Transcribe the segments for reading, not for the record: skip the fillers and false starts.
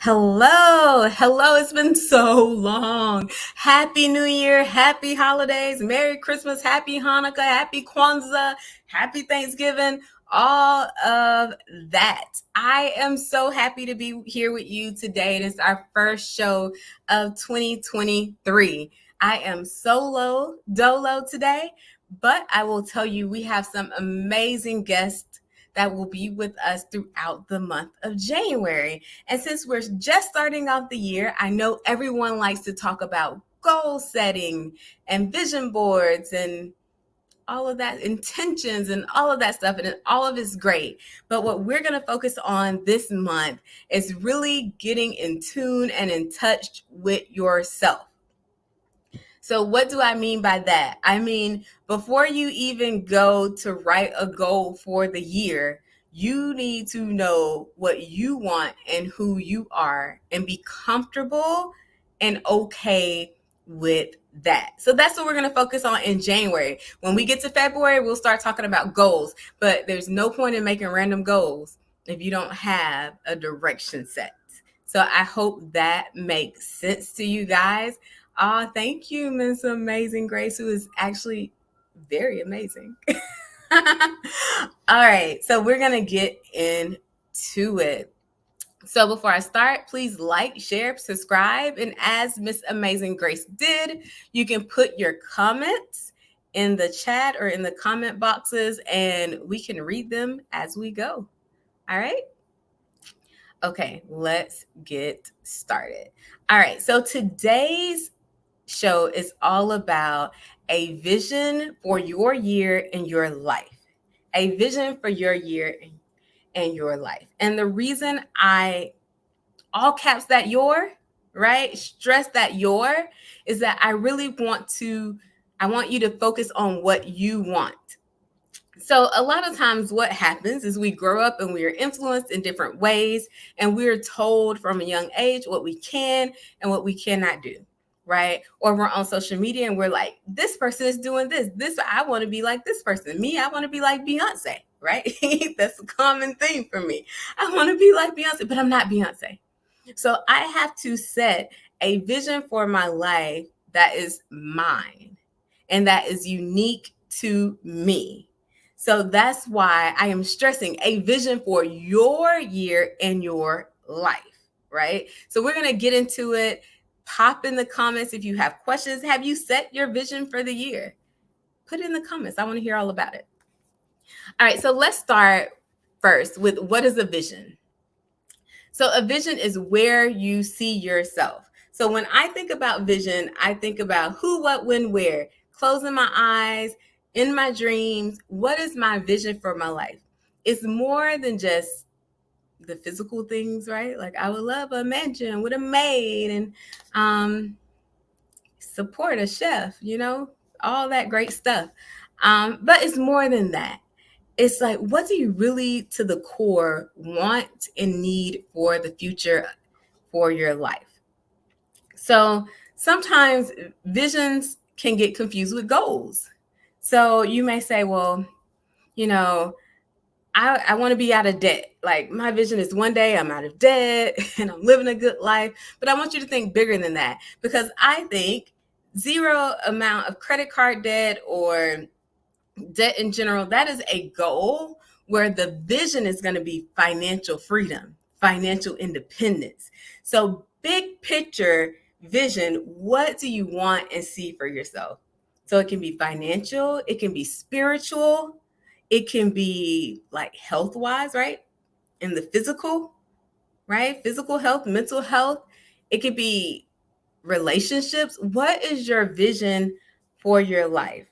Hello. It's been so long. Happy New Year, happy holidays, Merry Christmas, happy Hanukkah, happy Kwanzaa, happy Thanksgiving, all of that. I am so happy to be here with you today. It is our first show of 2023. I am solo dolo today, but I will tell you we have some amazing guests that will be with us throughout the month of January. And since we're just starting off the year, I know everyone likes to talk about goal setting and vision boards and all of that, intentions and all of that stuff. And all of it's great. But what we're going to focus on this month is really getting in tune and in touch with yourself. So what do I mean by that? I mean, before you even go to write a goal for the year, you need to know what you want and who you are and be comfortable and okay with that. So that's what we're going to focus on in January. When we get to February, we'll start talking about goals, but there's no point in making random goals if you don't have a direction set. So I hope that makes sense to you guys. Thank you, Miss Amazing Grace, who is actually very amazing. All right, so we're going to get into it. So before I start, please like, share, subscribe. And as Miss Amazing Grace did, you can put your comments in the chat or in the comment boxes, and we can read them as we go. All right? Okay, let's get started. All right, so today's show is all about a vision for your year and your life. A vision for your year and your life. And the reason I all caps that your, right? Stress that your is that I really want you to focus on what you want. So a lot of times what happens is we grow up and we are influenced in different ways, and we're told from a young age what we can and what we cannot do, right? Or we're on social media and we're like, this person is doing this. I want to be like this person. Me, I want to be like Beyonce, right? That's a common theme for me. I want to be like Beyonce, but I'm not Beyonce. So I have to set a vision for my life that is mine and that is unique to me. So that's why I am stressing a vision for your year and your life, right? So we're going to get into it. Pop in the comments if you have questions. Have you set your vision for the year? Put it in the comments. I want to hear all about it. All right, so let's start first with what is a vision? So a vision is where you see yourself. So when I think about vision, I think about who, what, when, where. Closing my eyes, in my dreams, what is my vision for my life? It's more than just the physical things, right? Like I would love a mansion with a maid and support a chef, all that great stuff. But it's more than that. It's like, what do you really, to the core, want and need for the future for your life? So sometimes visions can get confused with goals. So you may say, well, I want to be out of debt. Like my vision is one day I'm out of debt and I'm living a good life. But I want you to think bigger than that, because I think zero amount of credit card debt or debt in general, that is a goal where the vision is going to be financial freedom, financial independence. So big picture vision, what do you want and see for yourself? So it can be financial, it can be spiritual, it can be like health wise, right? In the physical, right? Physical health, mental health. It could be relationships. What is your vision for your life?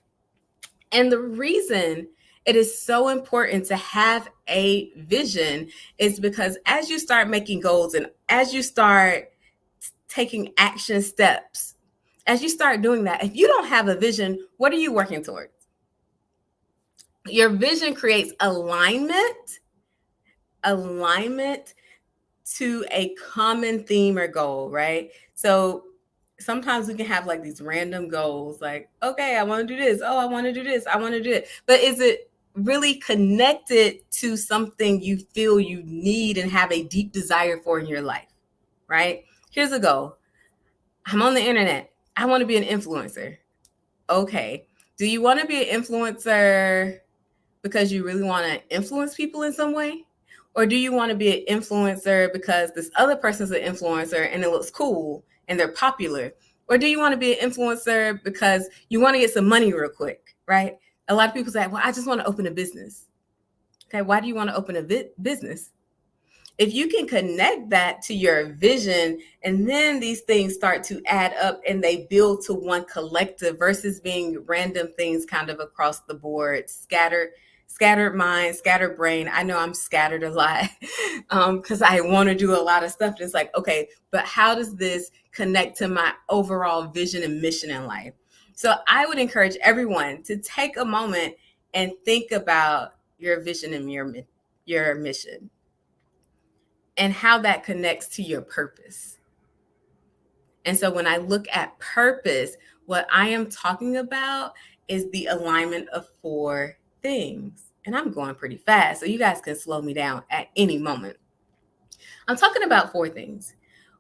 And the reason it is so important to have a vision is because as you start making goals and as you start taking action steps, as you start doing that, if you don't have a vision, what are you working towards? Your vision creates alignment to a common theme or goal, right? So sometimes we can have like these random goals, like, okay, I want to do this. Oh, I want to do this. I want to do it. But is it really connected to something you feel you need and have a deep desire for in your life? right? Here's a goal. I'm on the internet. I want to be an influencer. Okay. Do you want to be an influencer because you really want to influence people in some way? Or do you want to be an influencer because this other person's an influencer and it looks cool and they're popular? Or do you want to be an influencer because you want to get some money real quick, right? A lot of people say, well, I just want to open a business. Okay, why do you want to open a business? If you can connect that to your vision, and then these things start to add up and they build to one collective versus being random things kind of across the board, scattered mind, scattered brain. I know I'm scattered a lot because I want to do a lot of stuff. And it's like, okay, but how does this connect to my overall vision and mission in life? So I would encourage everyone to take a moment and think about your vision and your mission and how that connects to your purpose. And so when I look at purpose, what I am talking about is the alignment of 4 things. And I'm going pretty fast, so you guys can slow me down at any moment. I'm talking about 4 things.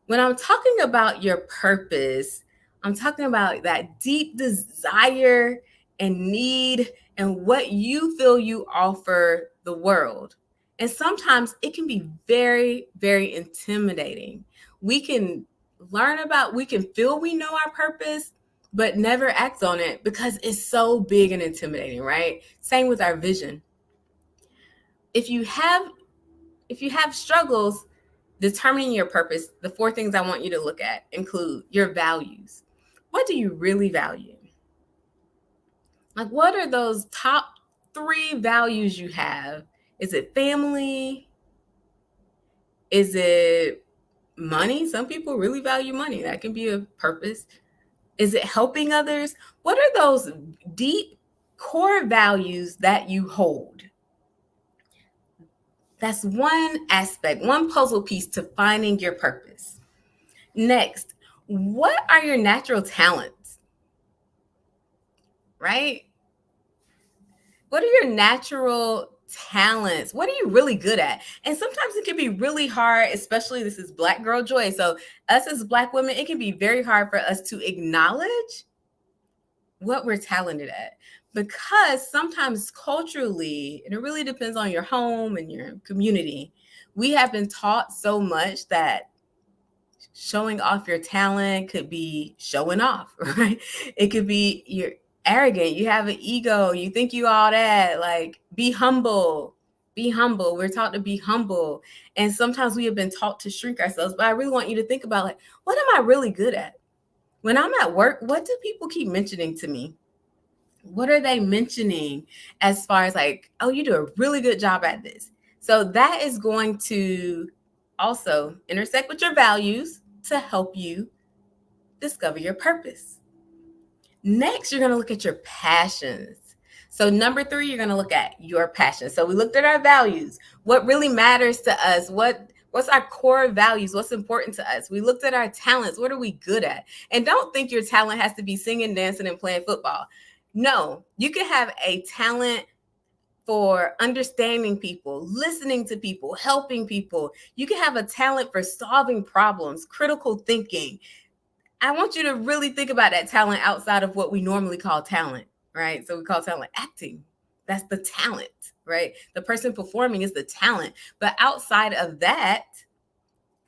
When I'm talking about your purpose, I'm talking about that deep desire and need and what you feel you offer the world. And sometimes it can be very, very intimidating. We can we can feel we know our purpose, but never act on it because it's so big and intimidating, right? Same with our vision. If you have struggles determining your purpose, the 4 things I want you to look at include your values. What do you really value? Like, what are those top 3 values you have? Is it family? Is it money? Some people really value money. That can be a purpose. Is it helping others? What are those deep core values that you hold? That's one aspect, one puzzle piece to finding your purpose. Next, what are your natural talents? Right? What are your natural talents? What are you really good at? And sometimes it can be really hard, especially this is Black Girl Joy. So us as Black women, it can be very hard for us to acknowledge what we're talented at. Because sometimes culturally, and it really depends on your home and your community, we have been taught so much that showing off your talent could be showing off, right? It could be you're arrogant, you have an ego, you think you all that, like be humble. Be humble. We're taught to be humble. And sometimes we have been taught to shrink ourselves. But I really want you to think about, like, what am I really good at? When I'm at work, what do people keep mentioning to me? What are they mentioning as far as like, oh, you do a really good job at this? So that is going to also intersect with your values to help you discover your purpose. Next, you're going to look at your passions. So number 3, you're going to look at your passion. So we looked at our values. What really matters to us? What's our core values? What's important to us? We looked at our talents. What are we good at? And don't think your talent has to be singing, dancing, and playing football. No, you can have a talent for understanding people, listening to people, helping people. You can have a talent for solving problems, critical thinking. I want you to really think about that talent outside of what we normally call talent, right? So we call talent acting. That's the talent, right? The person performing is the talent. But outside of that,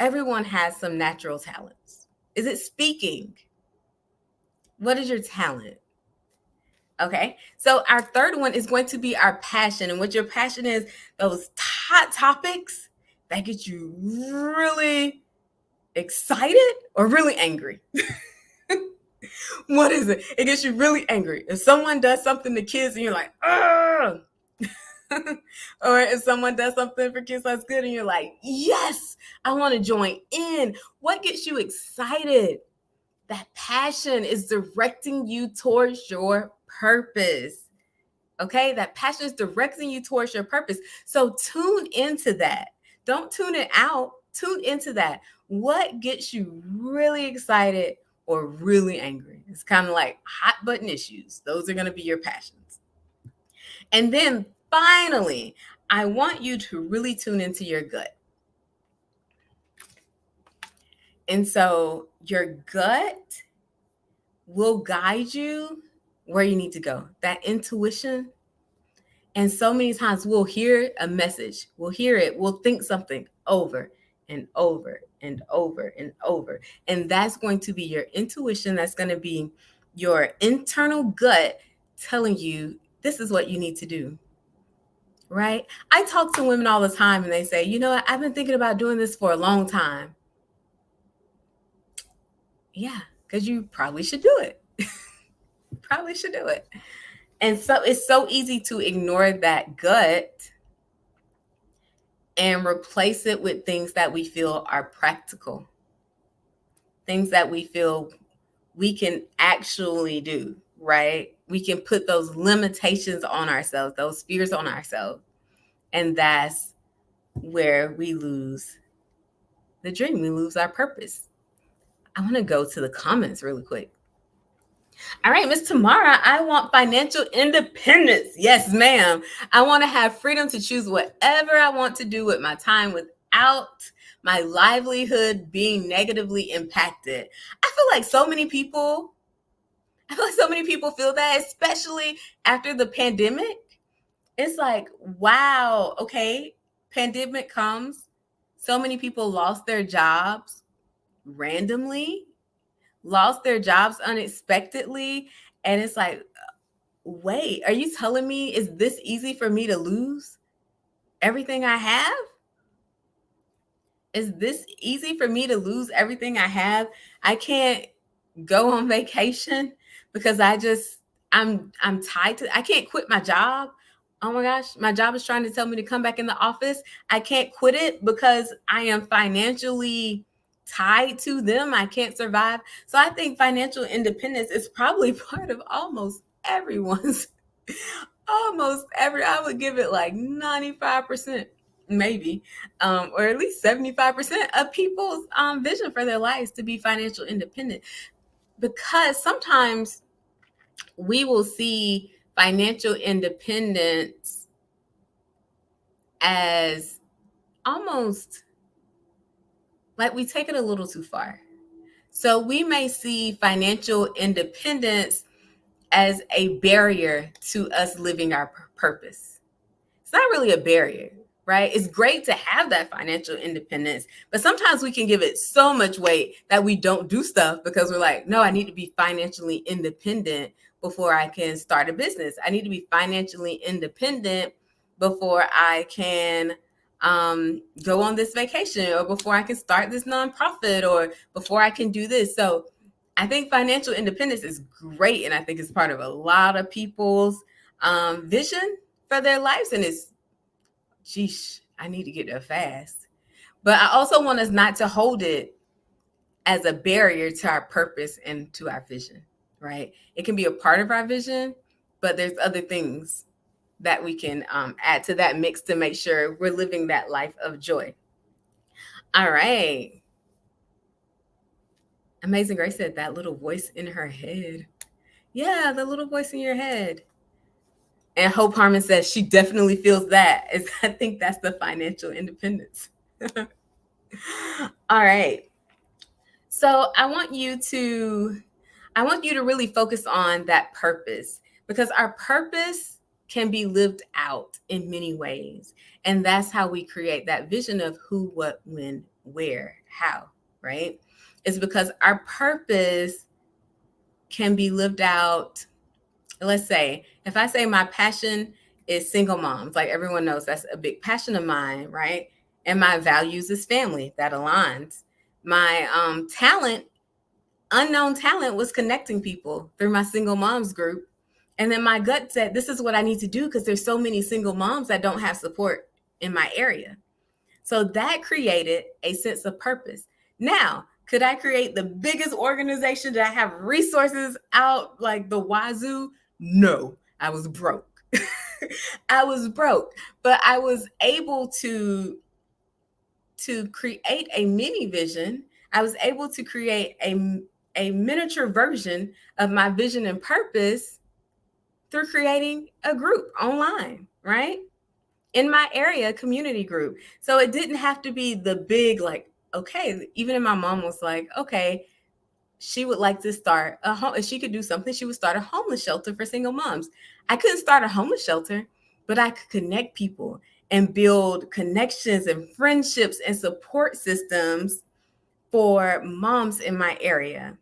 everyone has some natural talents. Is it speaking? What is your talent? Okay, so our third one is going to be our passion. And what your passion is, those hot topics that get you really excited or really angry. What is it? It gets you really angry. If someone does something to kids and you're like, ugh. Or if someone does something for kids that's good and you're like, yes, I want to join in. What gets you excited? That passion is directing you towards your purpose. Okay, that passion is directing you towards your purpose. So tune into that. Don't tune it out. Tune into that. What gets you really excited or really angry? It's kind of like hot button issues. Those are going to be your passions. And then finally, I want you to really tune into your gut. And so your gut will guide you where you need to go. That intuition. And so many times we'll hear a message, we'll hear it, we'll think something over and over and over and over. And that's going to be your intuition. That's going to be your internal gut telling you this is what you need to do. Right? I talk to women all the time and they say, you know what? I've been thinking about doing this for a long time. Yeah, because you probably should do it. Probably should do it. And so it's so easy to ignore that gut and replace it with things that we feel are practical, things that we feel we can actually do, right? We can put those limitations on ourselves, those fears on ourselves. And that's where we lose the dream, we lose our purpose. I want to go to the comments really quick. All right, Miss Tamara, I want financial independence. Yes, ma'am. I want to have freedom to choose whatever I want to do with my time without my livelihood being negatively impacted. I feel like so many people feel that, especially after the pandemic. It's like, wow, okay, pandemic comes. So many people lost their jobs randomly, lost their jobs unexpectedly. And it's like, wait, are you telling me is this easy for me to lose everything I have? Is this easy for me to lose everything I have? I can't go on vacation because I'm tied to, I can't quit my job. Oh my gosh, my job is trying to tell me to come back in the office. I can't quit it because I am financially tied to them. I can't survive. So I think financial independence is probably part of almost everyone's, I would give it like 95%, maybe, or at least 75% of people's vision for their lives to be financial independent. Because sometimes we will see financial independence as almost like we take it a little too far. So we may see financial independence as a barrier to us living our purpose. It's not really a barrier, right? It's great to have that financial independence, but sometimes we can give it so much weight that we don't do stuff because we're like, no, I need to be financially independent before I can start a business. I need to be financially independent before I can go on this vacation, or before I can start this nonprofit, or before I can do this. So I think financial independence is great. And I think it's part of a lot of people's vision for their lives. And it's, geesh, I need to get there fast. But I also want us not to hold it as a barrier to our purpose and to our vision, right? It can be a part of our vision, but there's other things that we can add to that mix to make sure we're living that life of joy. All right. Amazing Grace said that little voice in her head. Yeah, the little voice in your head. And Hope Harmon says she definitely feels that. I think that's the financial independence. All right. So I want you to really focus on that purpose, because our purpose can be lived out in many ways. And that's how we create that vision of who, what, when, where, how, right? It's because our purpose can be lived out. Let's say, if I say my passion is single moms, like everyone knows that's a big passion of mine, right? And my values is family, that aligns. My talent, unknown talent, was connecting people through my single moms group. And then my gut said, this is what I need to do because there's so many single moms that don't have support in my area. So that created a sense of purpose. Now, could I create the biggest organization that have resources out like the wazoo? No, I was broke. I was broke, but I was able to create a mini vision. I was able to create a miniature version of my vision and purpose through creating a group online, right? In my area, community group. So it didn't have to be the big, like okay, even if my mom was like, okay, she would like to start a home. If she could do something, she would start a homeless shelter for single moms. I couldn't start a homeless shelter, but I could connect people and build connections and friendships and support systems for moms in my area.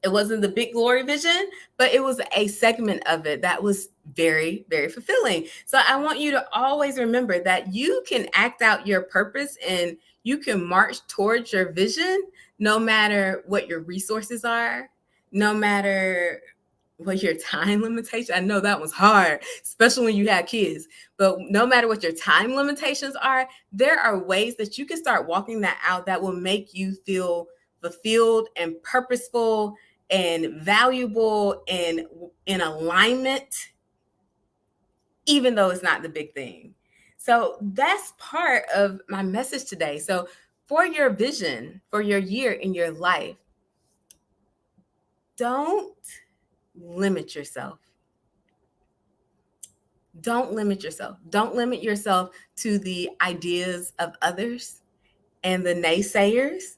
It wasn't the big glory vision, but it was a segment of it that was very, very fulfilling. So I want you to always remember that you can act out your purpose and you can march towards your vision no matter what your resources are, no matter what your time limitation. I know that was hard, especially when you have kids. But no matter what your time limitations are, there are ways that you can start walking that out that will make you feel fulfilled and purposeful and valuable and in alignment, even though it's not the big thing. So that's part of my message today. So for your vision, for your year in your life, don't limit yourself. Don't limit yourself. Don't limit yourself to the ideas of others and the naysayers.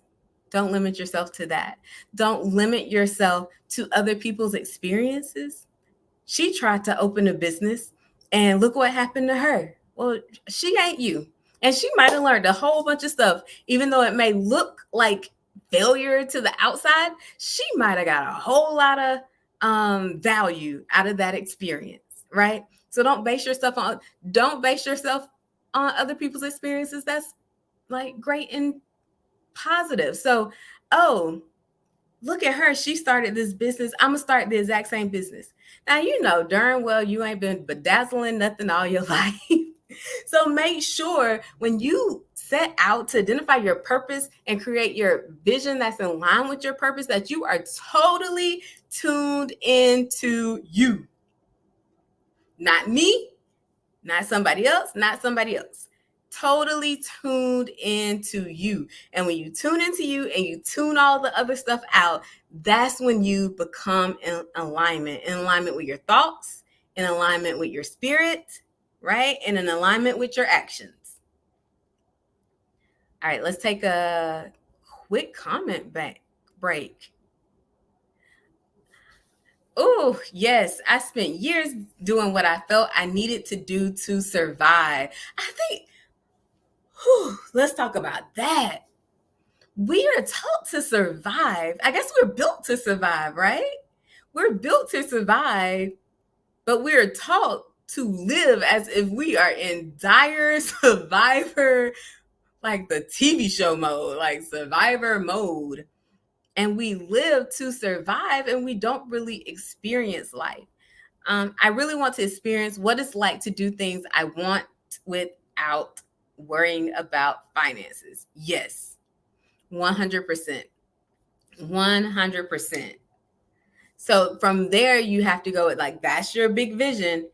Don't limit yourself to that. Don't limit yourself to other people's experiences. She tried to open a business and look what happened to her. Well, she ain't you. And she might have learned a whole bunch of stuff, even though it may look like failure to the outside. She might have got a whole lot of value out of that experience, right? So don't base yourself on other people's experiences. That's like great and positive. So, oh, look at her. She started this business. I'm going to start the exact same business. Now, you know darn well you ain't been bedazzling nothing all your life. So make sure when you set out to identify your purpose and create your vision that's in line with your purpose, that you are totally tuned into you. Not me, not somebody else, not somebody else. Totally tuned into you. And when you tune into you and you tune all the other stuff out, that's when you become in alignment with your thoughts, in alignment with your spirit, right? And in alignment with your actions. All right, let's take a quick comment break. Oh, yes. I spent years doing what I felt I needed to do to survive. I think, let's talk about that. We are taught to survive. I guess we're built to survive, right? We're built to survive, but we're taught to live as if we are in dire survivor, like the TV show mode, like survivor mode. And we live to survive and we don't really experience life. I really want to experience what it's like to do things I want without worrying about finances. Yes, 100%. 100%. So from there, you have to go with like, that's your big vision.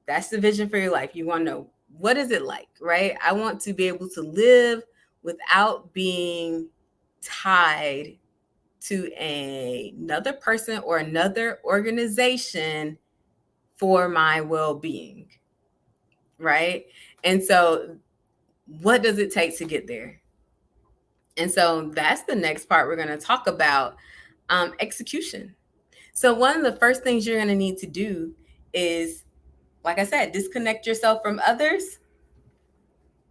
That's the vision for your life. You want to know, what is it like, right? I want to be able to live without being tied to another person or another organization for my well-being, right? And so what does it take to get there? And so that's the next part we're going to talk about, execution. So one of the first things you're going to need to do is, like I said, disconnect yourself from others'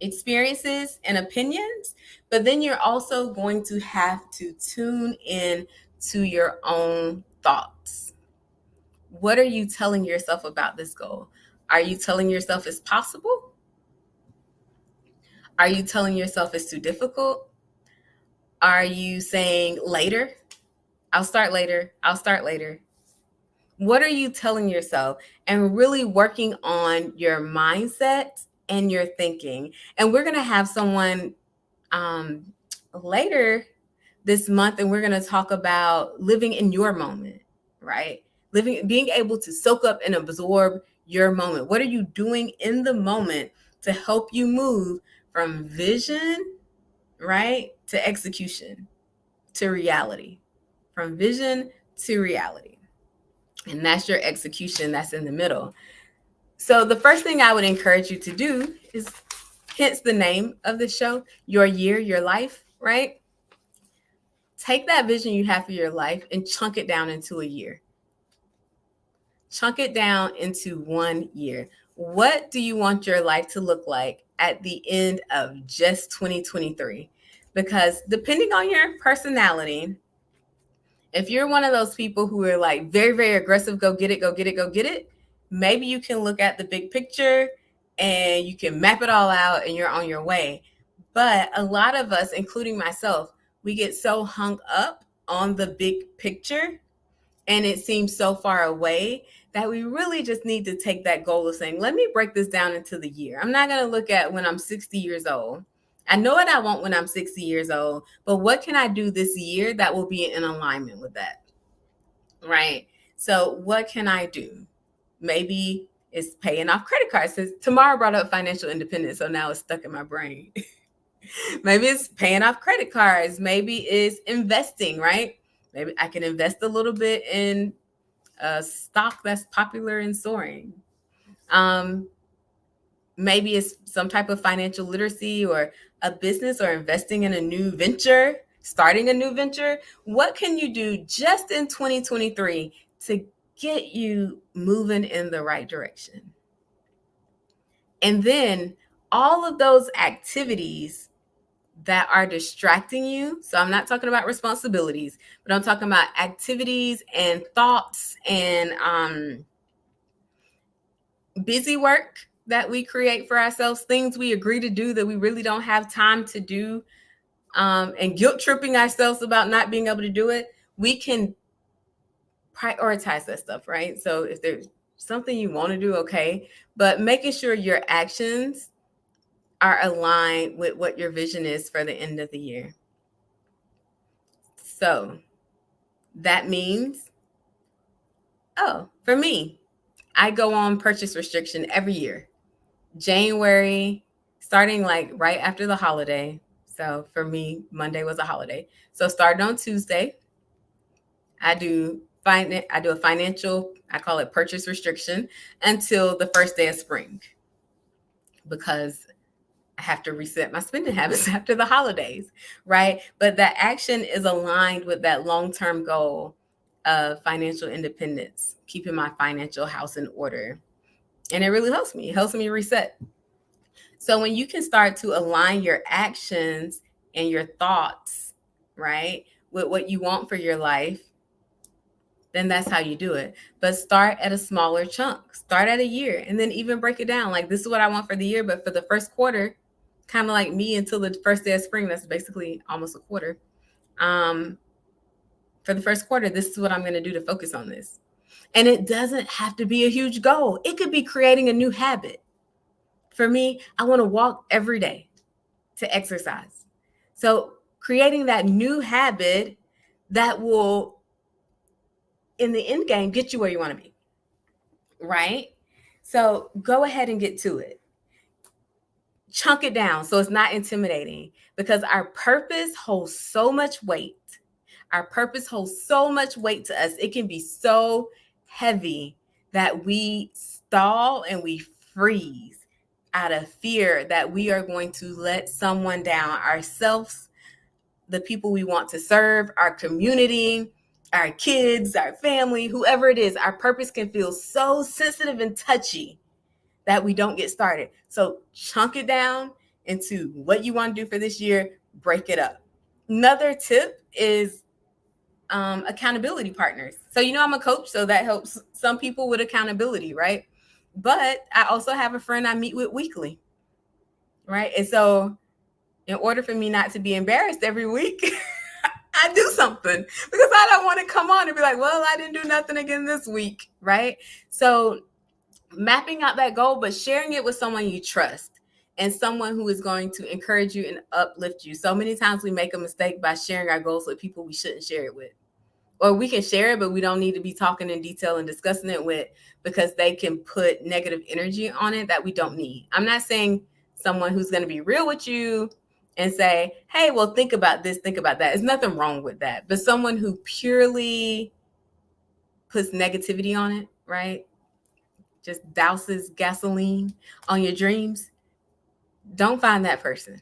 experiences and opinions, but then you're also going to have to tune in to your own thoughts. What are you telling yourself about this goal? Are you telling yourself it's possible? Are you telling yourself it's too difficult? Are you saying later? I'll start later. I'll start later. What are you telling yourself? And really working on your mindset and your thinking. And we're going to have someone later this month, and we're going to talk about living in your moment, right? Being able to soak up and absorb your moment. What are you doing in the moment to help you move from vision, right, to execution, to reality, from vision to reality? And that's your execution that's in the middle. So the first thing I would encourage you to do is, hence the name of the show, Your Year, Your Life. right? Take that vision you have for your life and chunk it down into a year. Chunk it down into 1 year. What do you want your life to look like at the end of just 2023? Because depending on your personality, if you're one of those people who are like very, very aggressive, go get it, go get it, go get it, maybe you can look at the big picture and you can map it all out and you're on your way. But a lot of us, including myself, we get so hung up on the big picture and it seems so far away that we really just need to take that goal of saying, let me break this down into the year. I'm not going to look at when I'm 60 years old. I know what I want when I'm 60 years old, but what can I do this year that will be in alignment with that? Right? So what can I do? Maybe it's paying off credit cards. Since Tamara brought up financial independence, so now it's stuck in my brain. Maybe it's paying off credit cards. Maybe it's investing, right? Maybe I can invest a little bit in a stock that's popular and soaring. Maybe it's some type of financial literacy or a business or investing in a new venture, starting a new venture. What can you do just in 2023 to get you moving in the right direction? And then all of those activities that are distracting you. So I'm not talking about responsibilities, but I'm talking about activities and thoughts and busy work that we create for ourselves, things we agree to do that we really don't have time to do, and guilt tripping ourselves about not being able to do it. We can prioritize that stuff, right? So if there's something you want to do, okay, but making sure your actions are aligned with what your vision is for the end of the year. So that means, for me, I go on purchase restriction every year. January, starting like right after the holiday. So for me, Monday was a holiday. So starting on Tuesday, I do a financial, I call it purchase restriction until the first day of spring, because I have to reset my spending habits after the holidays, right? But that action is aligned with that long-term goal of financial independence, keeping my financial house in order. And it really helps me. It helps me reset. So when you can start to align your actions and your thoughts, right, with what you want for your life, then that's how you do it. But start at a smaller chunk. Start at a year and then even break it down. Like, this is what I want for the year, but for the first quarter, kind of like me, until the first day of spring, that's basically almost a quarter. For the first quarter, this is what I'm going to do to focus on this. And it doesn't have to be a huge goal. It could be creating a new habit. For me, I want to walk every day to exercise. So creating that new habit that will, in the end game, get you where you want to be, right? So go ahead and get to it. Chunk it down so it's not intimidating, because our purpose holds so much weight. Our purpose holds so much weight to us. It can be so heavy that we stall and we freeze out of fear that we are going to let someone down, ourselves, the people we want to serve, our community, our kids, our family, whoever it is. Our purpose can feel so sensitive and touchy that we don't get started. So chunk it down into what you want to do for this year, break it up. Another tip is accountability partners. So, I'm a coach, so that helps some people with accountability, right? But I also have a friend I meet with weekly, right? And so in order for me not to be embarrassed every week, I do something, because I don't want to come on and be like, well, I didn't do nothing again this week, right? So mapping out that goal, but sharing it with someone you trust and someone who is going to encourage you and uplift you. So many times we make a mistake by sharing our goals with people we shouldn't share it with. Or we can share it, but we don't need to be talking in detail and discussing it with, because they can put negative energy on it that we don't need. I'm not saying someone who's going to be real with you and say, hey, well, think about this, think about that. There's nothing wrong with that. But someone who purely puts negativity on it, right? Just douses gasoline on your dreams. Don't find that person.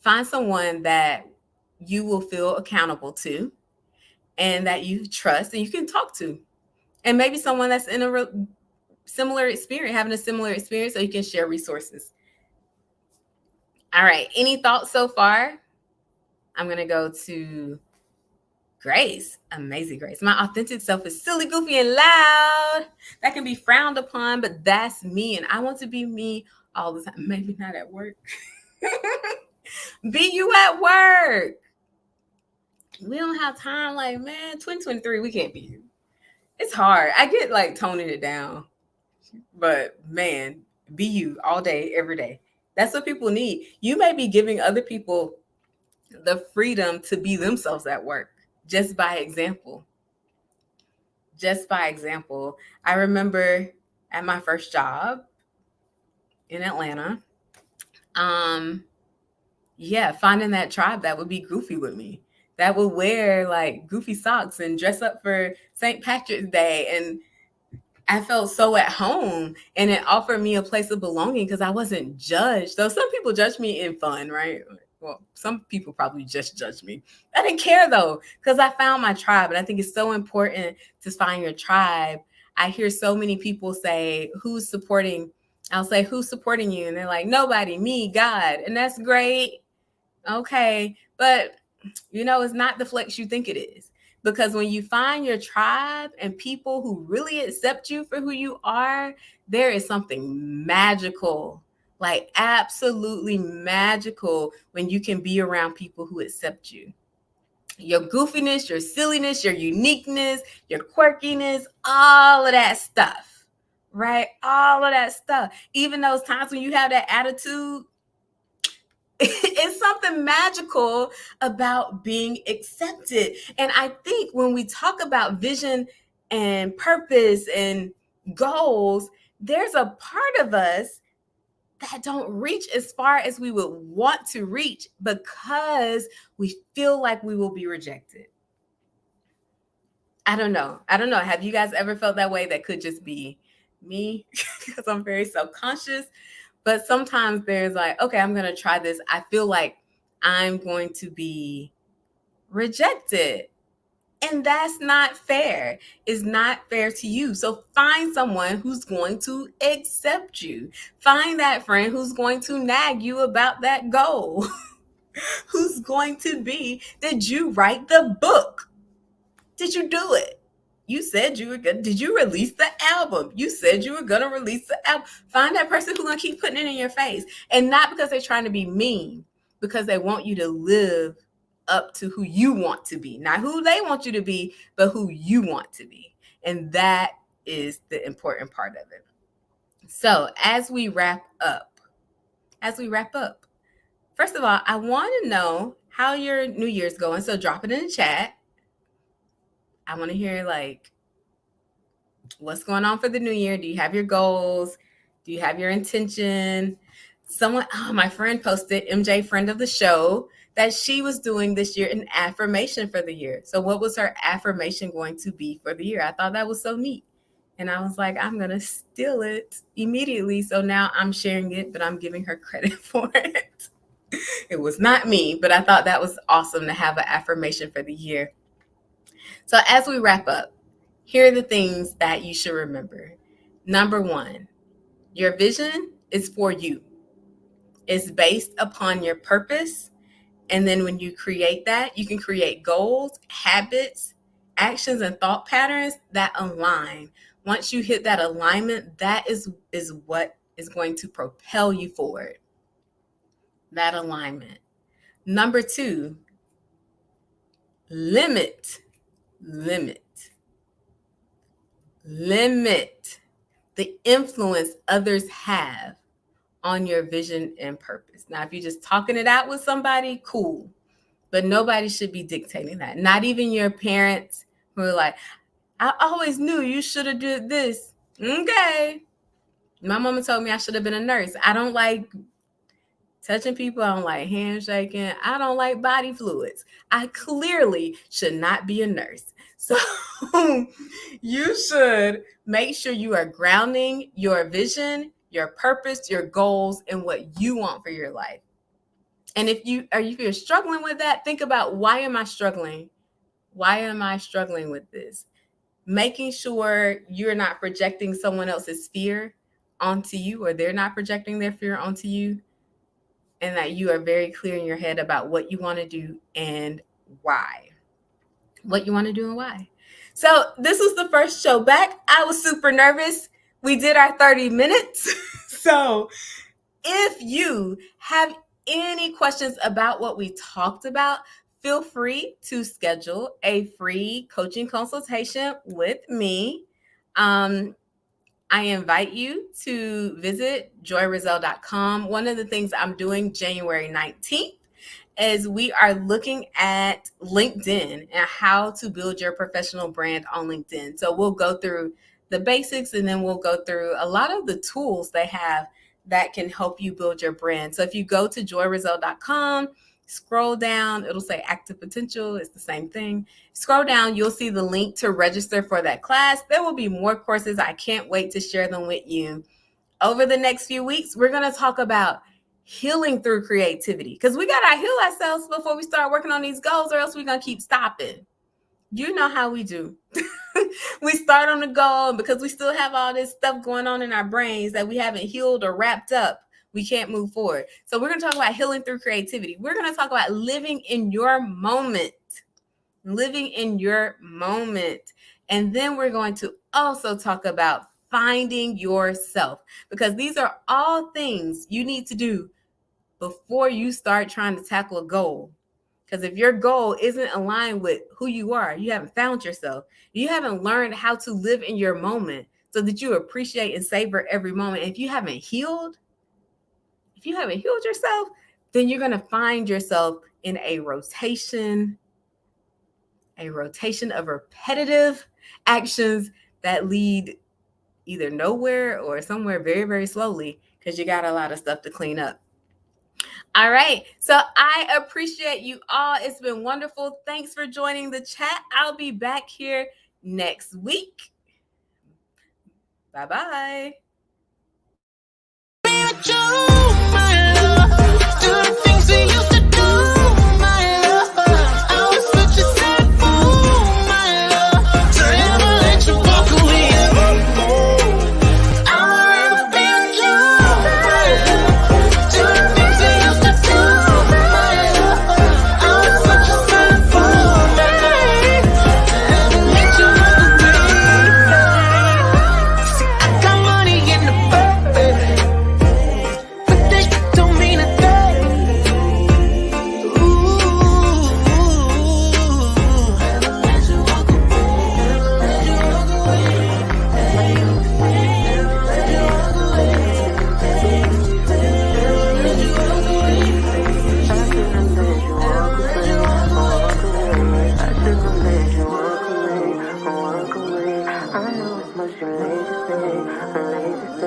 Find someone that you will feel accountable to and that you trust and you can talk to. And maybe someone that's in a similar experience, having a similar experience, so you can share resources. All right. Any thoughts so far? I'm going to go to Grace. Amazing Grace. My authentic self is silly, goofy, and loud. That can be frowned upon, but that's me. And I want to be me all the time. Maybe not at work. Be you at work. We don't have time. Like, man, 2023, we can't be you. It's hard. I get like toning it down. But man, be you all day, every day. That's what people need. You may be giving other people the freedom to be themselves at work just by example. Just by example. I remember at my first job in Atlanta, finding that tribe that would be goofy with me, that would wear like goofy socks and dress up for St. Patrick's Day. And I felt so at home, and it offered me a place of belonging because I wasn't judged. Though some people judge me in fun, right? Well, some people probably just judge me. I didn't care though, because I found my tribe. And I think it's so important to find your tribe. I hear so many people say, who's supporting? I'll say, who's supporting you? And they're like, nobody, me, God. And that's great. Okay. But, it's not the flex you think it is. Because when you find your tribe and people who really accept you for who you are, there is something magical, like absolutely magical, when you can be around people who accept you. Your goofiness, your silliness, your uniqueness, your quirkiness, all of that stuff, right? All of that stuff. Even those times when you have that attitude, it's something magical about being accepted. And I think when we talk about vision and purpose and goals, there's a part of us that don't reach as far as we would want to reach because we feel like we will be rejected. I don't know. Have you guys ever felt that way? That could just be me because I'm very self-conscious. But sometimes there's like, okay, I'm going to try this. I feel like I'm going to be rejected. And that's not fair. It's not fair to you. So find someone who's going to accept you. Find that friend who's going to nag you about that goal. Who's going to be, did you write the book? Did you do it? You said you were good. Did you release the album? You said you were going to release the album. Find that person who's going to keep putting it in your face. And not because they're trying to be mean, because they want you to live up to who you want to be. Not who they want you to be, but who you want to be. And that is the important part of it. So as we wrap up, first of all, I want to know how your New Year's going. So drop it in the chat. I want to hear like, what's going on for the new year? Do you have your goals? Do you have your intention? My friend posted, MJ, friend of the show, that she was doing this year an affirmation for the year. So what was her affirmation going to be for the year? I thought that was so neat. And I was like, I'm going to steal it immediately. So now I'm sharing it, but I'm giving her credit for it. It was not me, but I thought that was awesome to have an affirmation for the year. So as we wrap up, here are the things that you should remember. Number one, your vision is for you. It's based upon your purpose. And then when you create that, you can create goals, habits, actions, and thought patterns that align. Once you hit that alignment, that is what is going to propel you forward. That alignment. Number two, limit the influence others have on your vision and purpose. Now, if you're just talking it out with somebody, cool. But nobody should be dictating that. Not even your parents who are like, I always knew you should have did this. Okay. My mama told me I should have been a nurse. I don't like touching people. I don't like handshaking. I don't like body fluids. I clearly should not be a nurse. So you should make sure you are grounding your vision, your purpose, your goals, and what you want for your life. And if you're struggling with that, think about, why am I struggling? Why am I struggling with this? Making sure you're not projecting someone else's fear onto you, or they're not projecting their fear onto you, and that you are very clear in your head about what you want to do and why. What you want to do and why. So this was the first show back. I was super nervous. We did our 30 minutes. So if you have any questions about what we talked about, feel free to schedule a free coaching consultation with me. I invite you to visit joyrizal.com. One of the things I'm doing January 19th is we are looking at LinkedIn and how to build your professional brand on LinkedIn. So we'll go through the basics, and then we'll go through a lot of the tools they have that can help you build your brand. So if you go to joyrizal.com, scroll down, it'll say Active Potential. It's the same thing. Scroll down, you'll see the link to register for that class. There will be more courses. I can't wait to share them with you. Over the next few weeks, we're going to talk about healing through creativity, because we got to heal ourselves before we start working on these goals, or else we're going to keep stopping. You know how we do. We start on the goal, and because we still have all this stuff going on in our brains that we haven't healed or wrapped up, we can't move forward. So we're going to talk about healing through creativity. We're going to talk about living in your moment. Living in your moment. And then we're going to also talk about finding yourself, because these are all things you need to do before you start trying to tackle a goal. Because if your goal isn't aligned with who you are, you haven't found yourself. You haven't learned how to live in your moment so that you appreciate and savor every moment. And if you haven't healed yourself, then you're going to find yourself in a rotation of repetitive actions that lead either nowhere or somewhere very, very slowly, because you got a lot of stuff to clean up. All right. So I appreciate you all. It's been wonderful. Thanks for joining the chat. I'll be back here next week. Bye-bye. I know it's much too late to say,